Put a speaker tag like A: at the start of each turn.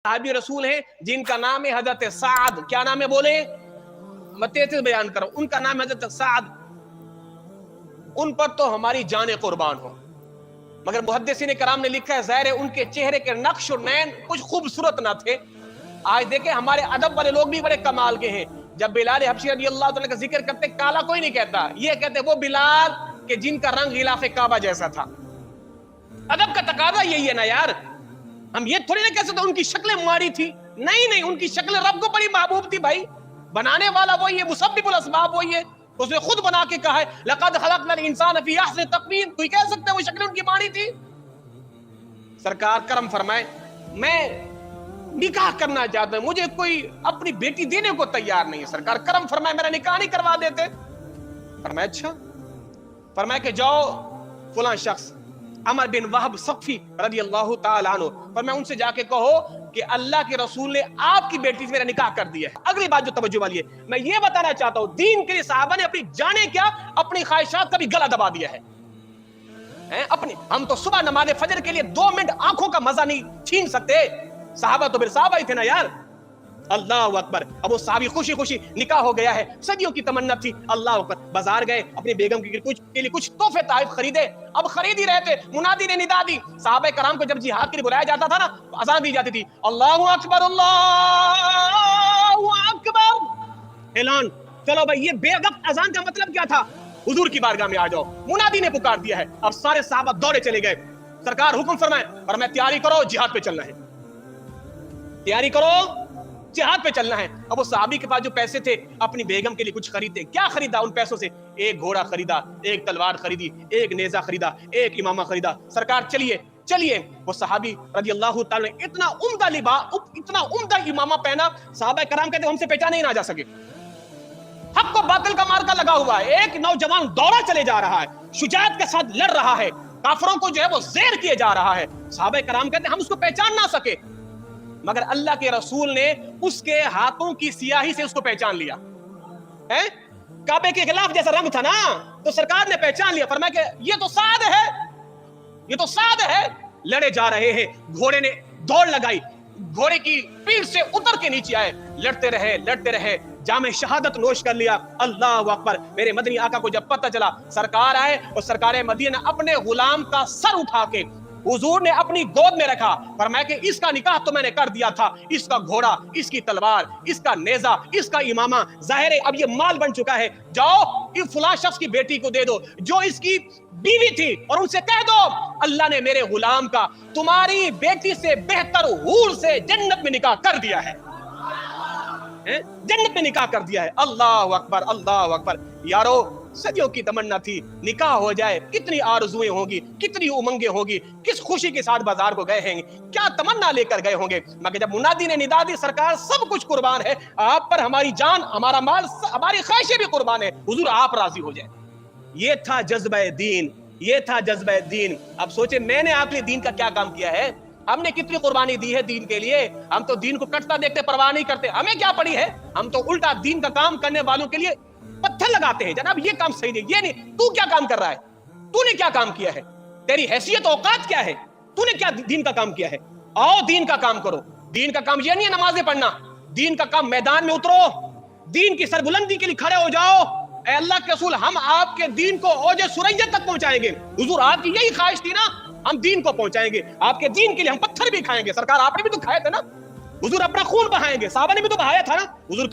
A: साहबी रसूल हैं जिनका नाम है हजरत साद। क्या नाम है बोले? मैं 33 बयान कर रहा हूं। उनका नाम है हजरत साद। उन पर तो हमारी जानें कुर्बान हो। मगर मुहद्दिसीन कराम ने लिखा है ज़ाहिर है उनके चेहरे के नक्श और नैन कुछ खूबसूरत ना थे। आज देखें हमारे अदब वाले लोग भी बड़े कमाल के हैं। जब बिलाल हबशी रज़ियल्लाहु ताला का जिक्र करते काला कोई नहीं कहता, ये कहते वो बिलाल के जिनका रंग गिलाफ काबा जैसा था। अदब का तकाजा यही है ना यार। हम ये थोड़ी ना कह सकते उनकी शक्लें माड़ी थी। नहीं नहीं, उनकी शक्लें रब को बड़ी महबूब थी भाई। बनाने वाला वही है, मुसब्बिबुल अस्बाब वही है। उसने खुद बना के कहा है लक़द खलक़नल इंसान फी अहसनि तक़वीम। कोई कह सकता है वो शक्लें उनकी माड़ी थी? सरकार करम फरमाए, मैं निकाह करना चाहता हूं, मुझे कोई अपनी बेटी देने को तैयार नहीं है। सरकार करम फरमाए मेरा निकाह नहीं करवा देते। फरमाया अच्छा। फरमाया कि जाओ फलां शख्स अमर बिन वहब सक़फ़ी रज़ियल्लाहु ताला अन्हु, पर मैं उनसे जाके कहो कि अल्लाह के रसूल ने आपकी बेटी से मेरा निकाह कर दिया है। अगली बात जो तवज्जो वाली है, मैं ये बताना चाहता हूं दीन के लिए सहाबा ने अपनी जाने क्या अपनी ख्वाहिशात का भी गला दबा दिया है। अपनी हम तो सुबह नमाज फजर के लिए 2 मिनट आंखों का मजा नहीं छीन सकते। सहाबा तो फिर सहाबा ही थे ना यार। अल्लाह अकबर। अब वो साहबी खुशी खुशी निकाह हो गया है, सदियों की तमन्ना थी। अल्लाह अकबर। बाजार गए, अपनी बेगम के लिए कुछ तोहफे ताइफ खरीदे। अब खरीद ही रहे थे, मुनादी ने निदा दी। साहबे कराम को जब जिहाद के लिए बुलाया जाता था ना, अज़ान दी जाती थी, अल्लाहु अकबर अल्लाहु अकबर। ऐलान, चलो भाई। ये बेवक्त अज़ान का मतलब क्या था? हुजूर की बारगाह में आ जाओ। मुनादी ने पुकार दिया है। अब सारे साहबा दौड़े चले गए। सरकार हुक्म फरमाए और मैं तैयारी करो, जिहाद पे चलना है। तैयारी करो, जिहाद पे चलना है। अब वो साहबी के पास जो पैसे थे अपनी बेगम के लिए कुछ खरीदे। क्या खरीदा उन पैसों से? एक घोड़ा खरीदा, एक तलवार खरीदी, एक नेजा खरीदा, एक इमामा खरीदा। सरकार चलिए चलिए। वो सहाबी रज़ियल्लाहु ताला ने इतना उम्दा लिबास, इतना उम्दा इमामा पहना, साहबा कराम कहते हमसे पहचाने ही ना जा सके। हक को बातिल का मार्का लगा हुआ है। एक नौजवान दौड़ा चले जा रहा है, शुजाअत के साथ लड़ रहा है, काफिरों को जो है वो ज़ेर किए जा रहा है। साहबा कराम कहते हम उसको पहचान ना सके, मगर अल्लाह के रसूल ने उसके हाथों की सियाही से उसको पहचान लिया है। काबे के खिलाफ जैसा रंग था ना, तो सरकार ने पहचान लिया। फरमाया कि ये तो साद है, ये तो साद है। लड़े जा रहे हैं, घोड़े ने दौड़ लगाई, घोड़े की पीठ से उतर के नीचे आए, लड़ते रहे, जामे शहादत नोश कर लिया। अल्लाह अकबर। मेरे मदनी आका को जब पता चला सरकार आए और सरकार मदीना अपने गुलाम का सर उठा के हुजूर ने अपनी गोद में रखा। फरमाया कि इसका निकाह तो मैंने कर दिया था, इसका घोड़ा, इसकी तलवार, इसका नेजा, इसका इमामा जाहिर है अब ये माल बन चुका है। जाओ इस फलां शख्स की बेटी को दे दो जो इसकी बीवी थी, और उनसे कह दो अल्लाह ने मेरे गुलाम का तुम्हारी बेटी से बेहतर हूर से जन्नत में निकाह कर दिया है। जन्नत में निकाह कर दिया है। अल्लाह अकबर, अल्लाह अकबर। यारो सदियों की तमन्ना थी निकाह हो जाए, कितनी आरज़ुएं होंगी, कितनी उमंगे होंगी, किस खुशी के साथ बाजार को गए हैं, क्या तमन्ना लेकर गए होंगे। मगर जब मुनादी ने निदा दी सरकार सब कुछ कुर्बान है, आप पर हमारी जान, हमारा माल, हमारी ख्वाहिशें भी कुर्बान है, हुजूर आप राजी हो जाए। ये था जज्बे दीन, ये था जज्बे दीन। अब सोचे मैंने आपके लिए दीन का क्या काम किया है? हमने कितनी कुर्बानी दी है दीन के लिए। हम तो दीन को कटता देखते परवाह नहीं करते, हमें क्या पड़ी है। हम तो उल्टा दीन का काम करने वालों के लिए पत्थर लगाते हैं। जनाब ये काम सही नहीं, ये नहीं। तू क्या काम कर रहा है? तूने क्या काम किया है? तेरी हैसियत औकात क्या है? तूने क्या दीन का काम किया है? आओ दीन का काम करो। दीन का काम ये नहीं है नमाजें पढ़ना। दीन का काम मैदान में उतरो, दीन की सरबुलंदी के लिए खड़े हो जाओ। ऐ अल्लाह के रसूल हम आपके दीन को ओजे सुरैया तक पहुंचाएंगे। हुजूर आपकी यही ख्वाहिश थी ना, हम दीन को पहुंचाएंगे। आपके दीन के लिए हम पत्थर भी खाएंगे। सरकार आपने भी तो खाए थे ना। हुजूर अपना खून बहाएंगे, साहबा ने भी तो बहाया था ना। हुजूर